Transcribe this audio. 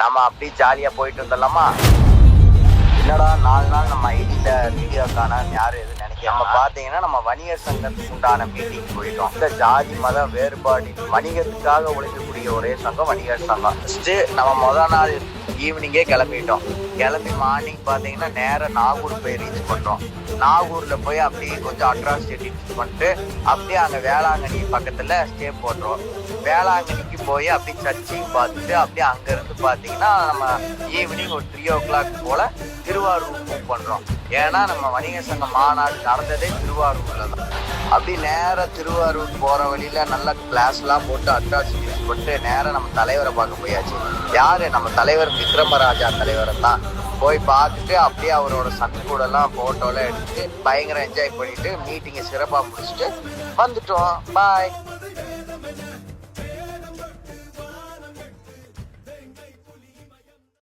நம்ம அப்படி ஜாலியா போயிட்டு வந்துடலாமா? என்னடா 4 நாள் நம்ம ஐடியில வீடியோக்கான யாரும் எதுவும் நினைக்க. நம்ம பாத்தீங்கன்னா நம்ம வணிகர் சங்கத்துக்கு உண்டான மீட்டிங் போயிட்டோம். இந்த ஜாதி மத வேறுபாடு வணிகத்துக்காக உழைக்கக்கூடிய ஒரே சங்கம் வணிகர் சங்கம். ஃபர்ஸ்ட் நம்ம முதல் நாள் ஈவினிங்கே கிளம்பிட்டோம். கிளம்பி மார்னிங் பார்த்தீங்கன்னா நேராக நாகூர் போய் ரீச் பண்ணுறோம். நாகூரில் போய் அப்படியே கொஞ்சம் அட்ராசிட்டி பண்ணிட்டு அப்படியே அங்கே வேளாங்கண்ணி பக்கத்தில் ஸ்டே போடுறோம். வேளாங்கண்ணிக்கு போய் அப்படியே சர்ச்சையும் பார்த்துட்டு அப்படியே அங்கேருந்து பார்த்தீங்கன்னா நம்ம ஈவினிங் ஒரு 3 o'clock போல் திருவாரூர் மூவ் பண்ணுறோம். ஏன்னா நம்ம வணிக சங்க மாநாடு நடந்ததே திருவாரூரில் தான். அப்படி நேராக திருவாரூர் போகிற வழியில் நல்ல கிளாஸ்லாம் போட்டு அட்ராசிட்டிஸ் போட்டு நேராக நம்ம தலைவரை பார்க்க போயாச்சு. யார்? நம்ம தலைவர் விக்ரமராஜா தலைவரை தான் போய் பார்த்துட்டு அப்படியே அவரோட சன் கூடலாம் ஃபோட்டோலாம் எடுத்துட்டு பயங்கர என்ஜாய் பண்ணிட்டு மீட்டிங்கை சிறப்பாக முடிச்சுட்டு வந்துட்டோம். பாய்.